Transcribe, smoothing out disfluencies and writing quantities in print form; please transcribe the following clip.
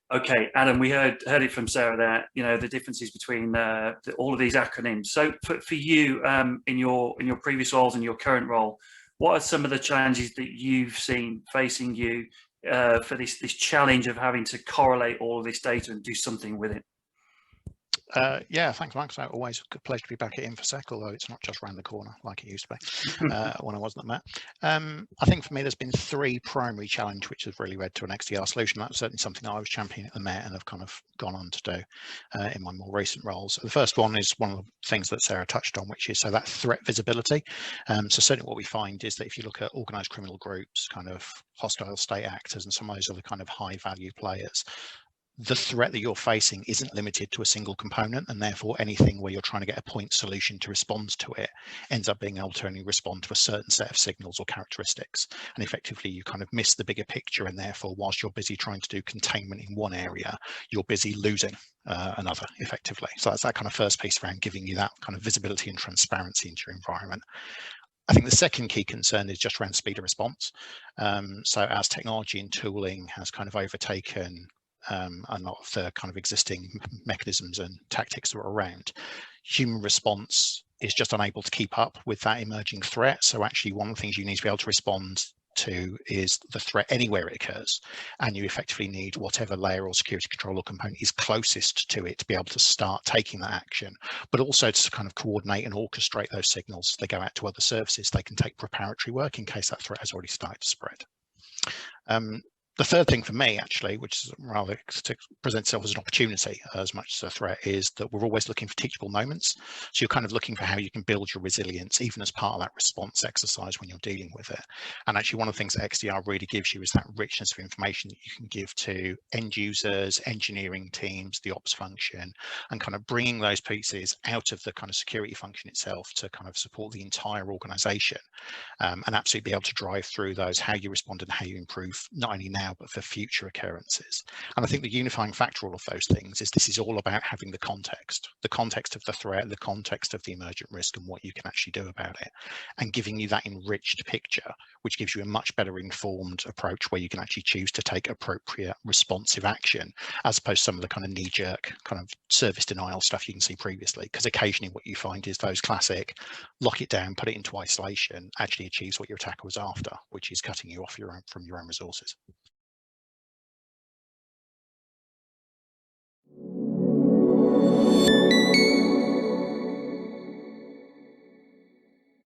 Okay, Adam, we heard it from Sarah there. You know the differences between all of these acronyms. So for you, in your previous roles and your current role, what are some of the challenges that you've seen facing you for this challenge of having to correlate all of this data and do something with it? Yeah, thanks, Max. Always a good pleasure to be back at InfoSec, although it's not just around the corner like it used to be when I wasn't at Met. I think for me, there's been three primary challenges which have really led to an XDR solution. That's certainly something I was championing at the Met and have kind of gone on to do in my more recent roles. The first one is one of the things that Sarah touched on, which is so that threat visibility. So certainly what we find is that if you look at organised criminal groups, kind of hostile state actors and some of those other kind of high value players, the threat that you're facing isn't limited to a single component, and therefore anything where you're trying to get a point solution to respond to it ends up being able to only respond to a certain set of signals or characteristics. And effectively you kind of miss the bigger picture, and therefore whilst you're busy trying to do containment in one area, you're busy losing another effectively. So that's that kind of first piece around giving you that kind of visibility and transparency into your environment. I think the second key concern is just around speed of response. So as technology and tooling has kind of overtaken a lot of the kind of existing mechanisms and tactics that are around, human response is just unable to keep up with that emerging threat. So actually one of the things you need to be able to respond to is the threat anywhere it occurs, and you effectively need whatever layer or security control or component is closest to it to be able to start taking that action, but also to kind of coordinate and orchestrate those signals. They go out to other services, they can take preparatory work in case that threat has already started to spread. The third thing for me, actually, which is rather to present itself as an opportunity as much as a threat, is that we're always looking for teachable moments. So you're kind of looking for how you can build your resilience, even as part of that response exercise when you're dealing with it. And actually, one of the things that XDR really gives you is that richness of information that you can give to end users, engineering teams, the ops function, and kind of bringing those pieces out of the kind of security function itself to kind of support the entire organization, and absolutely be able to drive through those, how you respond and how you improve, not only now, but for future occurrences. And I think the unifying factor of all of those things is this is all about having the context of the threat, the context of the emergent risk and what you can actually do about it, and giving you that enriched picture, which gives you a much better informed approach where you can actually choose to take appropriate responsive action, as opposed to some of the kind of knee-jerk kind of service denial stuff you can see previously. Because occasionally what you find is those classic lock it down, put it into isolation, actually achieves what your attacker was after, which is cutting you off from your own resources.